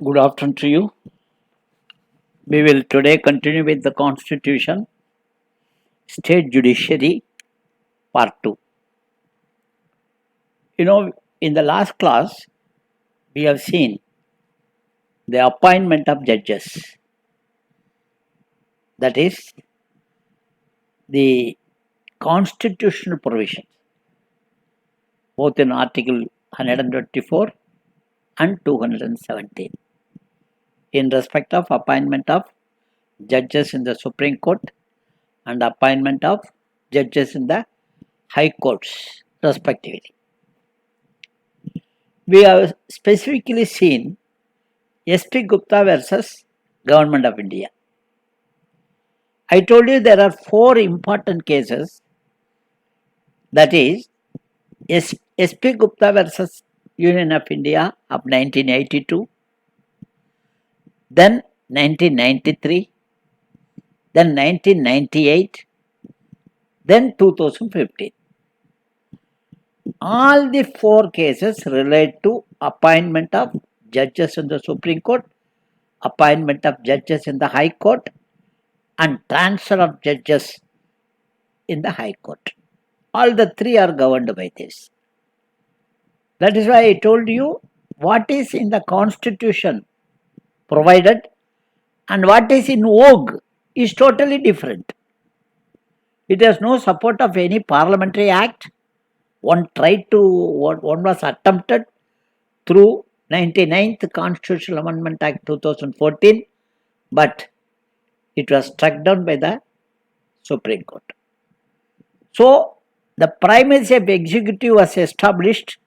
Good afternoon to you. We will today continue with the Constitution, State Judiciary, Part 2. In the last class, we have seen the appointment of judges. That is, the constitutional provisions, both in Article 124 and 217, in respect of appointment of judges in the Supreme Court and appointment of judges in the High Courts, respectively. We have specifically seen S.P. Gupta versus Government of India. I told you there are 4 important cases, that is S.P. Gupta versus Union of India of 1982, then 1993, then 1998, then 2015. All the 4 cases relate to appointment of judges in the Supreme Court, appointment of judges in the High Court, and transfer of judges in the High Court. All the 3 are governed by this. That is why I told you what is in the Constitution provided and what is in vogue is totally different. It has no support of any parliamentary act. One was attempted through 99th Constitutional Amendment Act 2014, but it was struck down by the Supreme Court. So, the primacy of executive was established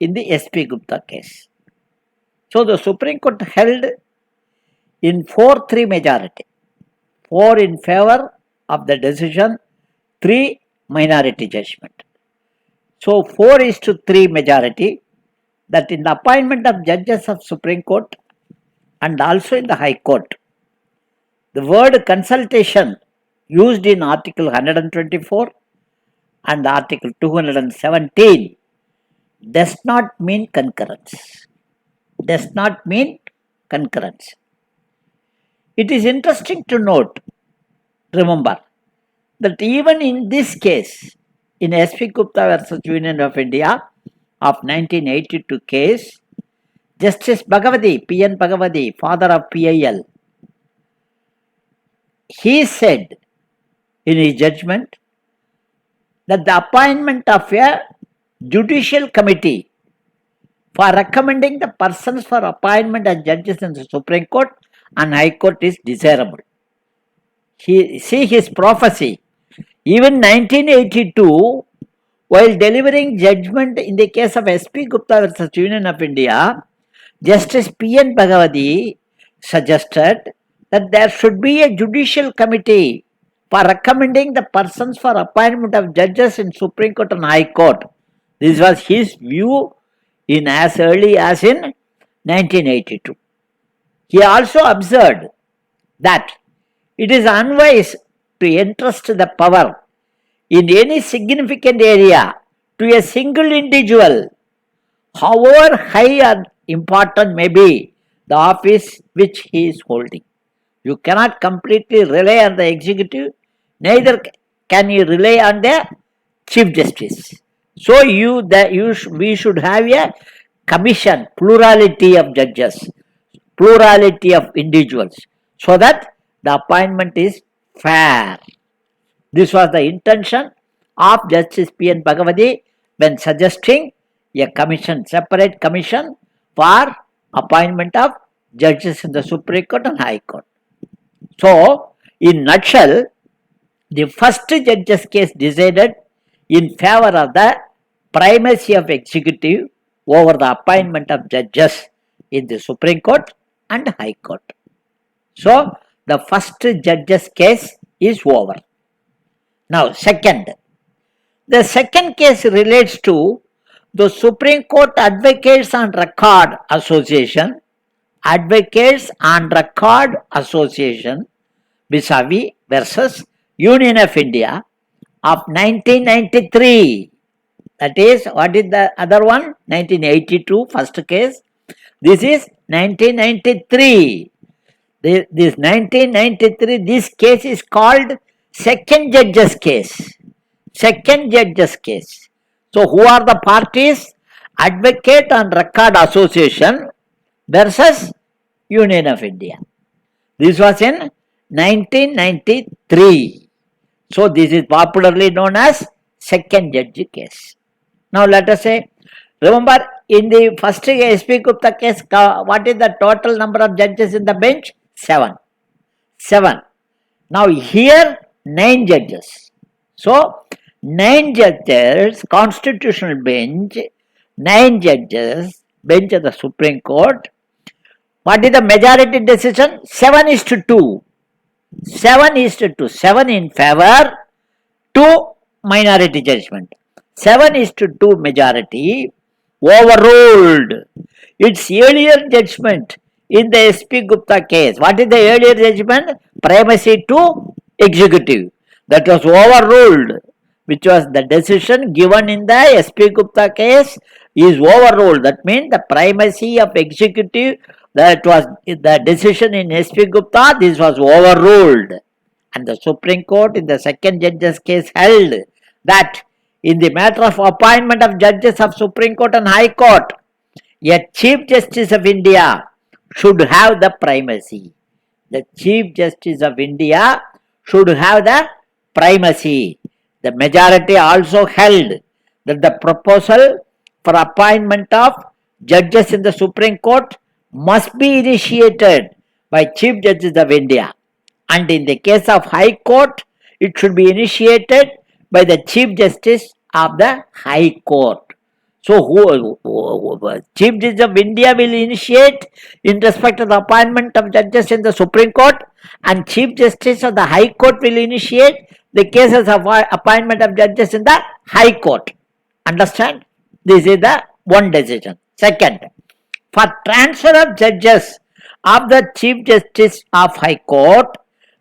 in the S.P. Gupta case. So, the Supreme Court held in 4-3 majority, 4 in favor of the decision, 3 minority judgment. So, 4:3 majority, that in the appointment of judges of Supreme Court and also in the High Court, the word consultation used in Article 124 and Article 217 does not mean concurrence. Does not mean concurrence. It is interesting to note, remember, that even in this case, in S.P. Gupta versus Union of India of 1982 case, Justice Bhagavati, P.N. Bhagavati, father of PIL, he said in his judgment that the appointment of a judicial committee for recommending the persons for appointment as judges in the Supreme Court and High Court is desirable. See his prophecy. Even 1982, while delivering judgment in the case of S.P. Gupta versus Union of India, Justice P.N. Bhagavati suggested that there should be a judicial committee for recommending the persons for appointment of judges in Supreme Court and High Court. This was his view in as early as in 1982. He also observed that it is unwise to entrust the power in any significant area to a single individual, however high or important may be the office which he is holding. You cannot completely rely on the executive, neither can you rely on the Chief Justice. So we should have a commission, plurality of judges, plurality of individuals, so that the appointment is fair. This was the intention of Justice P.N. Bhagavati when suggesting a commission, separate commission for appointment of judges in the Supreme Court and High Court. So, in nutshell, the first judge's case decided in favor of the primacy of executive over the appointment of judges in the Supreme Court and High Court. So, the first judge's case is over. Now, the second case relates to the Supreme Court Advocates on Record Association, vis-a-vis versus Union of India of 1993. That is, what is the other one? 1982, first case. This is 1993. This 1993, this case is called second judge's case. Second judge's case. So who are the parties? Advocate and Record Association versus Union of India. This was in 1993. So this is popularly known as second judge case. Now let us say, remember in the first SP Gupta case, what is the total number of judges in the bench? 7. 7. Now here 9 judges. So 9 judges, constitutional bench, 9 judges, bench of the Supreme Court. What is the majority decision? 7:2. 7:2. 7 in favor, 2 minority judgment. 7:2 majority overruled its earlier judgment in the SP Gupta case. What is the earlier judgment? Primacy to executive. That was overruled, which was the decision given in the SP Gupta case is overruled. That means the primacy of executive, that was the decision in SP Gupta, this was overruled. And the Supreme Court in the second judge's case held that in the matter of appointment of judges of Supreme Court and High Court, a Chief Justice of India should have the primacy. The Chief Justice of India should have the primacy. The majority also held that the proposal for appointment of judges in the Supreme Court must be initiated by Chief Justice of India. And in the case of High Court, it should be initiated by the Chief Justice of the High Court. So, Chief Justice of India will initiate in respect of the appointment of judges in the Supreme Court, and Chief Justice of the High Court will initiate the cases of appointment of judges in the High Court. Understand? This is the one decision. Second, for transfer of judges of the Chief Justice of High Court,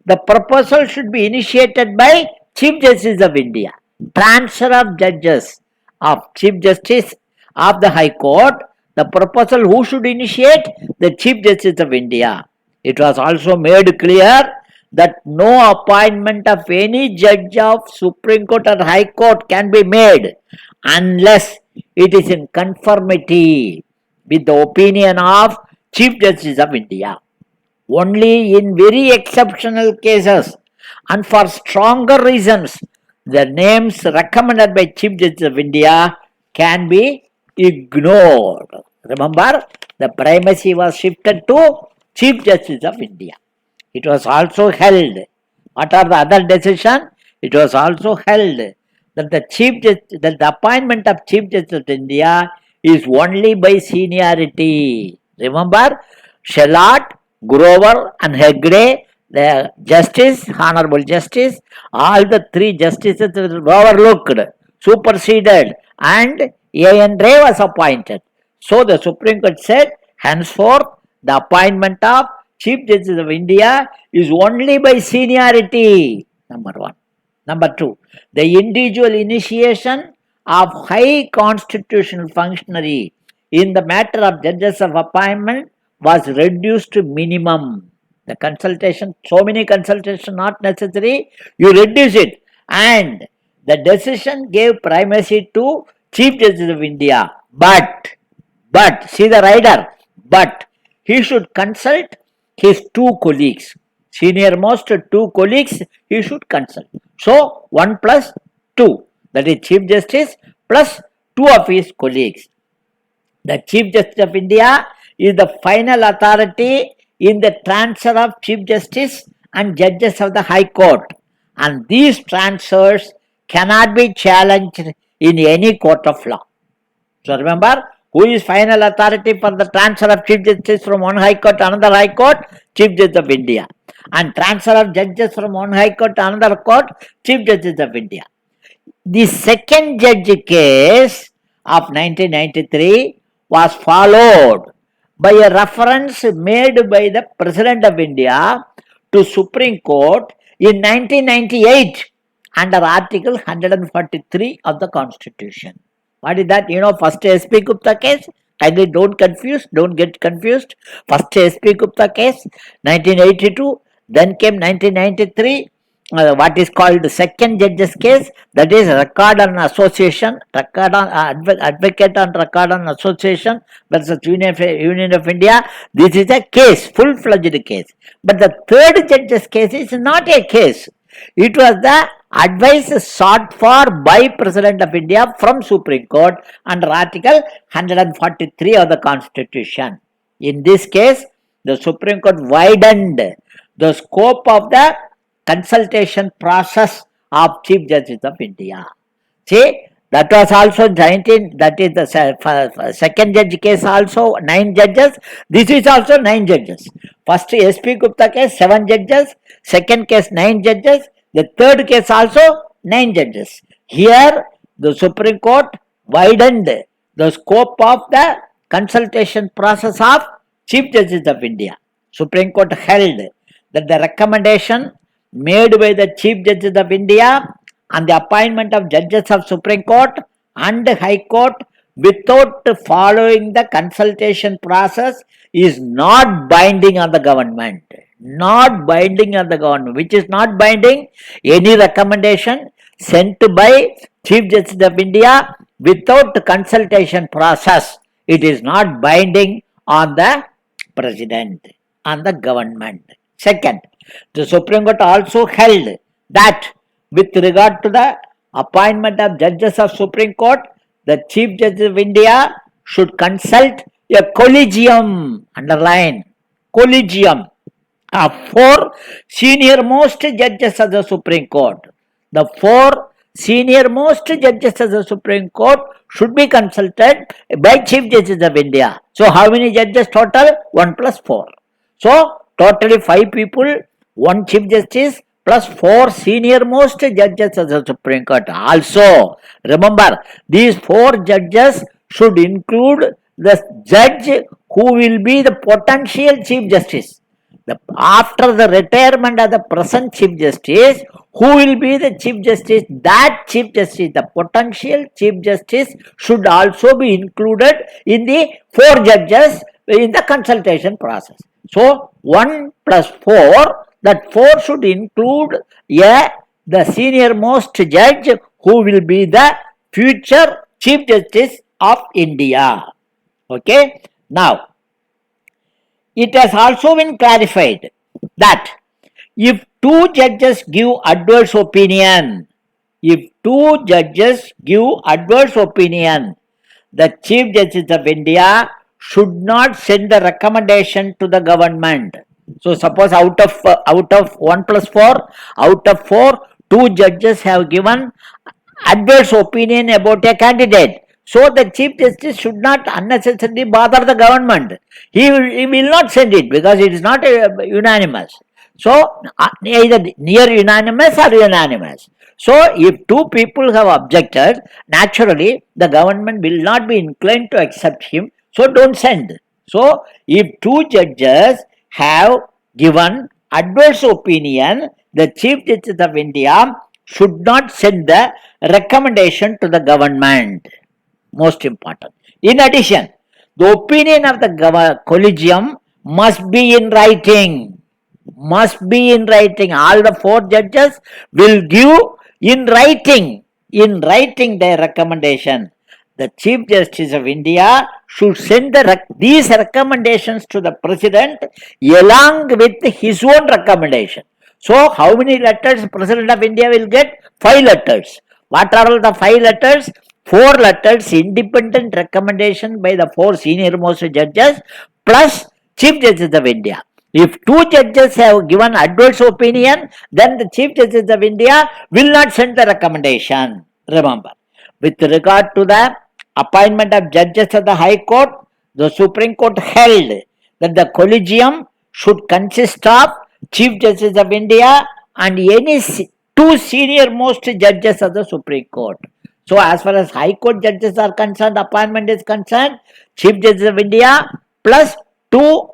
the proposal should be initiated by Chief Justice of India. Transfer of judges of Chief Justice of the High Court, the proposal who should initiate? The Chief Justice of India. It was also made clear that no appointment of any judge of Supreme Court or High Court can be made unless it is in conformity with the opinion of Chief Justice of India. Only in very exceptional cases and for stronger reasons, the names recommended by Chief Justice of India can be ignored. Remember, the primacy was shifted to Chief Justice of India. It was also held. What are the other decisions? It was also held that the appointment of Chief Justice of India is only by seniority. Remember, Shelott, Grover and Hegde, the justice, honorable justice, all the 3 justices were overlooked, superseded, and A.N. Ray was appointed. So the Supreme Court said, henceforth, the appointment of Chief Justice of India is only by seniority. Number 1. Number 2, the individual initiation of high constitutional functionary in the matter of judges of appointment was reduced to minimum. The consultation, so many consultations not necessary, you reduce it. And the decision gave primacy to Chief Justice of India. But, see the rider, but he should consult his 2 colleagues. Senior most 2 colleagues he should consult. So 1 plus 2, that is Chief Justice plus 2 of his colleagues. The Chief Justice of India is the final authority in the transfer of Chief Justice and judges of the High Court, and these transfers cannot be challenged in any court of law. So remember, who is final authority for the transfer of Chief Justice from one High Court to another High Court? Chief Justice of India. And transfer of judges from one High Court to another court? Chief Justice of India. The second judge case of 1993 was followed by a reference made by the President of India to Supreme Court in 1998 under Article 143 of the Constitution. What is that? You know, first SP Gupta case, Kindly don't get confused. First S.P. Gupta case, 1982, then came 1993, what is called the second judge's case, that is Record on Association, Advocate on Record on Association versus Union of India. This is a case, full-fledged case. But the third judge's case is not a case. It was the advice sought for by President of India from Supreme Court under Article 143 of the Constitution. In this case, the Supreme Court widened the scope of the consultation process of Chief Justice of India. See, that was also 19, that is the second judge case also 9 judges. This is also 9 judges. First S.P. Gupta case 7 judges, second case 9 judges, the third case also 9 judges. Here the Supreme Court widened the scope of the consultation process of Chief Justice of India. Supreme Court held that the recommendation made by the Chief Justice of India on the appointment of judges of Supreme Court and High Court without following the consultation process is not binding on the government. Not binding on the government. Which is not binding? Any recommendation sent by Chief Justice of India without the consultation process, it is not binding on the President, on the government. Second, the Supreme Court also held that with regard to the appointment of judges of Supreme Court, the Chief Justice of India should consult a collegium, underline, collegium of 4 senior most judges of the Supreme Court. The 4 senior most judges of the Supreme Court should be consulted by Chief Justice of India. So how many judges total? 1 plus 4. So totally 5 people, 1 Chief Justice plus 4 senior most judges of the Supreme Court. Also, remember, these 4 judges should include the judge who will be the potential Chief Justice. After the retirement of the present Chief Justice, who will be the Chief Justice? That Chief Justice, the potential Chief Justice, should also be included in the 4 judges in the consultation process. So, 1 plus 4, that 4 should include the senior most judge who will be the future Chief Justice of India. Okay. Now, it has also been clarified that if 2 judges give adverse opinion, the Chief Justice of India should not send the recommendation to the government. So suppose out of 1 plus 4, out of 4, 2 judges have given adverse opinion about a candidate. So the Chief Justice should not unnecessarily bother the government. He will not send it because it is not unanimous. So either near unanimous or unanimous. So if 2 people have objected, naturally the government will not be inclined to accept him. So don't send. So if 2 judges have given adverse opinion, the Chief Justice of India should not send the recommendation to the government. Most important. In addition, the opinion of the collegium must be in writing. Must be in writing. All the 4 judges will give in writing their recommendation. The Chief Justice of India should send these recommendations to the President along with his own recommendation. So, how many letters President of India will get? 5 letters. What are all the 5 letters? 4 letters, independent recommendation by the 4 senior most judges plus Chief Justice of India. If 2 judges have given adverse opinion, then the Chief Justice of India will not send the recommendation. Remember, with regard to the appointment of judges of the High Court, the Supreme Court held that the collegium should consist of Chief Justice of India and any 2 senior most judges of the Supreme Court. So, as far as High Court judges are concerned, appointment is concerned, Chief Justice of India plus 2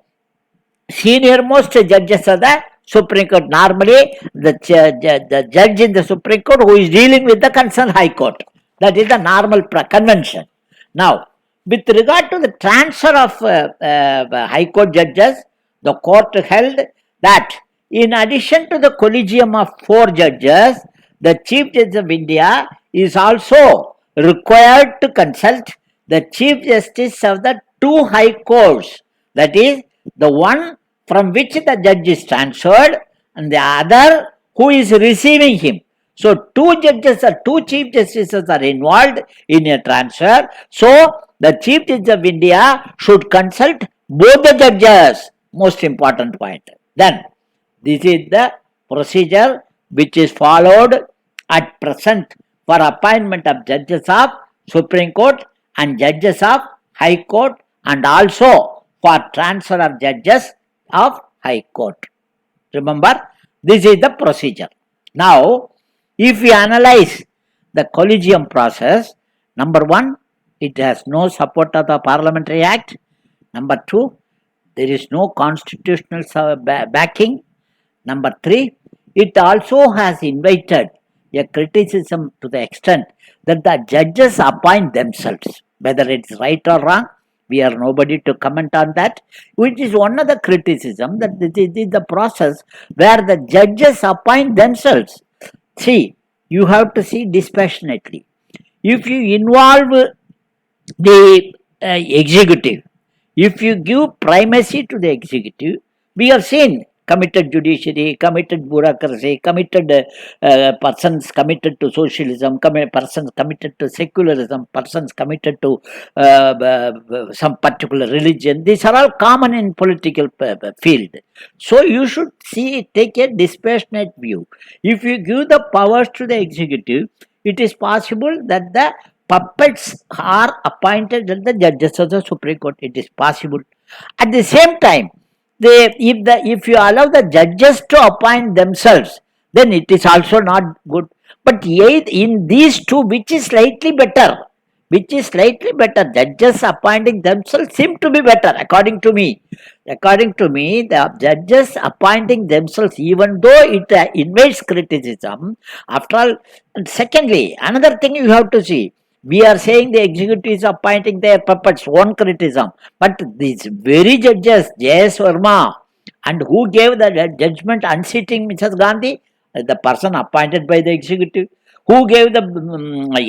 senior most judges of the Supreme Court. Normally, the judge in the Supreme Court who is dealing with the concerned High Court. That is the normal convention. Now, With regard to the transfer of High Court judges, the court held that in addition to the collegium of 4 judges, the Chief Justice of India is also required to consult the Chief Justice of the 2 High Courts, that is, the one from which the judge is transferred and the other who is receiving him. So, 2 judges or 2 Chief Justices are involved in a transfer. So, the Chief Justice of India should consult both the judges. Most important point. Then, this is the procedure which is followed at present for appointment of judges of Supreme Court and judges of High Court, and also for transfer of judges of High Court. Remember, this is the procedure. Now, if we analyze the collegium process, number 1, it has no support of the Parliamentary Act. Number 2, there is no constitutional backing. Number 3, it also has invited a criticism to the extent that the judges appoint themselves. Whether it's right or wrong, we are nobody to comment on that, which is one of the criticism that this is the process where the judges appoint themselves. See, you have to see dispassionately. If you involve the executive, if you give primacy to the executive, we have seen committed judiciary, committed bureaucracy, committed persons committed to socialism, persons committed to secularism, persons committed to some particular religion. These are all common in political field. So you should take a dispassionate view. If you give the powers to the executive, it is possible that the puppets are appointed as the judges of the Supreme Court. It is possible. At the same time, if you allow the judges to appoint themselves, then it is also not good. But in these two, which is slightly better? Judges appointing themselves seem to be better, according to me. According to me, the judges appointing themselves, even though it invites criticism, after all. And secondly, another thing you have to see. We are saying the executive is appointing their puppets, one criticism. But these very judges, J.S. Verma, and who gave the judgment unseating Mrs. Gandhi? The person appointed by the executive. Who gave the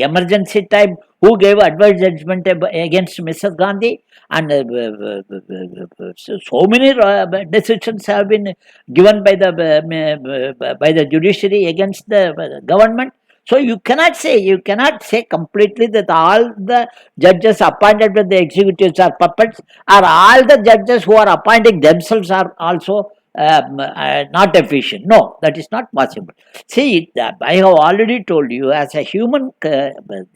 emergency time? Who gave adverse judgment against Mrs. Gandhi? And so many decisions have been given by the judiciary against the government. So you cannot say completely that all the judges appointed by the executives are puppets, or all the judges who are appointing themselves are also not efficient. No, that is not possible. See, I have already told you, as a human,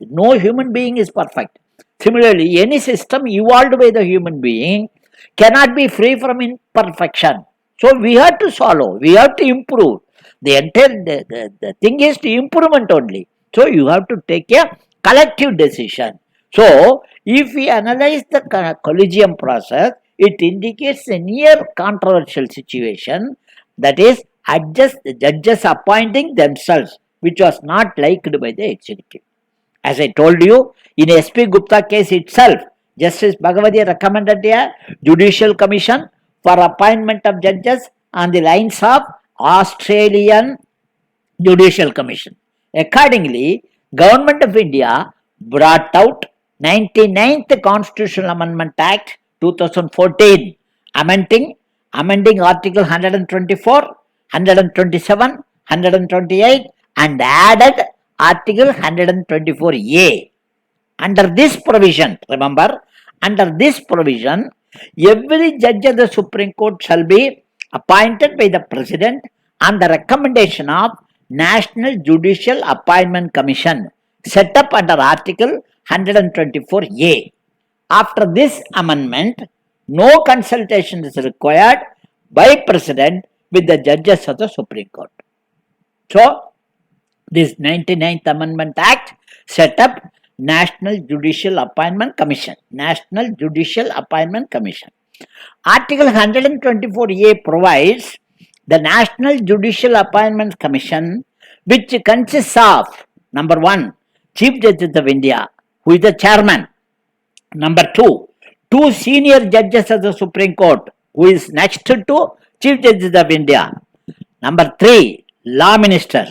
no human being is perfect. Similarly, any system evolved by the human being cannot be free from imperfection. So we have to follow, we have to improve. The entire the thing is to improvement only. So you have to take a collective decision. So if we analyze the collegium process, it indicates a near controversial situation, that is, judges appointing themselves, which was not liked by the executive. As I told you, in S.P. Gupta case itself, Justice Bhagavati recommended a judicial commission for appointment of judges on the lines of Australian Judicial Commission. Accordingly, Government of India brought out 99th Constitutional Amendment Act 2014, amending Article 124, 127, 128 and added Article 124A. Under this provision, remember, under this provision, every judge of the Supreme Court shall be appointed by the President on the recommendation of National Judicial Appointment Commission, set up under Article 124A. After this amendment, no consultation is required by President with the judges of the Supreme Court. So, this 99th Amendment Act set up National Judicial Appointment Commission. National Judicial Appointment Commission. Article 124A provides the National Judicial Appointment Commission, which consists of, number 1, Chief Justice of India, who is the chairman. Number two senior judges of the Supreme Court, who is next to Chief Justice of India. Number three, Law Minister.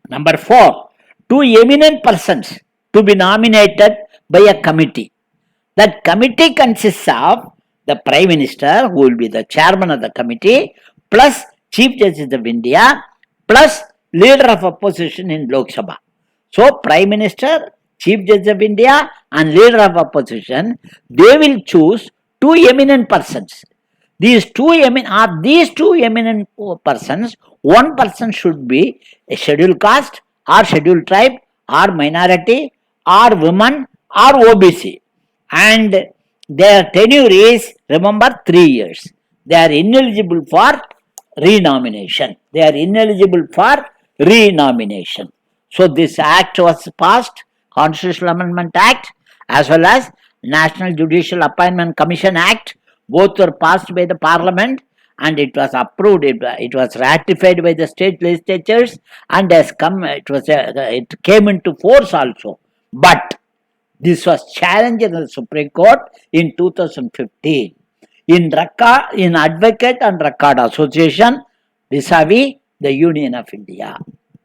Number four, two eminent persons to be nominated by a committee. That committee consists of the Prime Minister, who will be the chairman of the committee, plus Chief Justice of India, plus leader of opposition in Lok Sabha. So, Prime Minister, Chief Justice of India, and leader of opposition, they will choose two eminent persons. These two eminent persons, one person should be a scheduled caste or scheduled tribe or minority or woman or OBC, and their tenure is, remember, 3 years. They are ineligible for renomination. So this act was passed, Constitutional Amendment Act, as well as National Judicial Appointment Commission Act. Both were passed by the Parliament, and it was approved. It was ratified by the state legislatures, and it came into force also. But this was challenged in the Supreme Court in 2015 in Advocate and Record Association vis-a-vis the Union of India.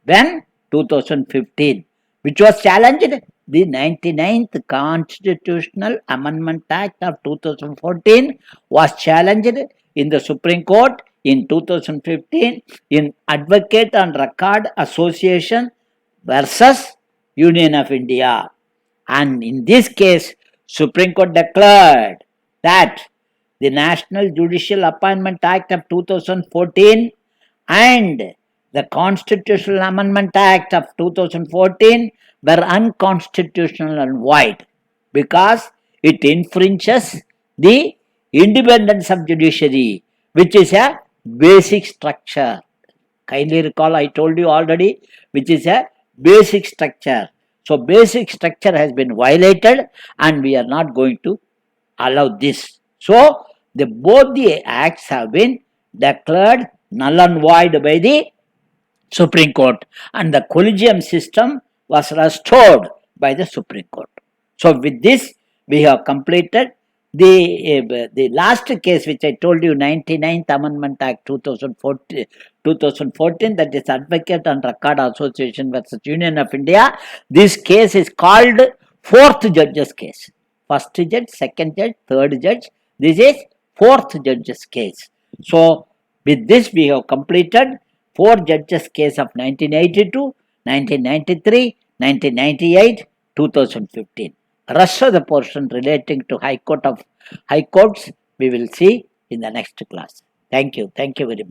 When 2015, which was challenged, the 99th Constitutional Amendment Act of 2014 was challenged in the Supreme Court in 2015 in Advocate and Record Association versus Union of India. And in this case, Supreme Court declared that the National Judicial Appointment Act of 2014 and the Constitutional Amendment Act of 2014 were unconstitutional and void because it infringes the independence of judiciary, which is a basic structure. Kindly recall, I told you already, which is a basic structure. So basic structure has been violated, and we are not going to allow this. So both the acts have been declared null and void by the Supreme Court, and the collegium system was restored by the Supreme Court. So with this, we have completed the last case, which I told you, 99th Amendment Act 2014, that is Advocate and Record Association versus Union of India. This case is called fourth judge's case. First judge, second judge, third judge. This is fourth judge's case. So with this, we have completed four judges case of 1982, 1993, 1998, 2015. Rest of the portion relating to High Courts we will see in the next class. Thank you very much.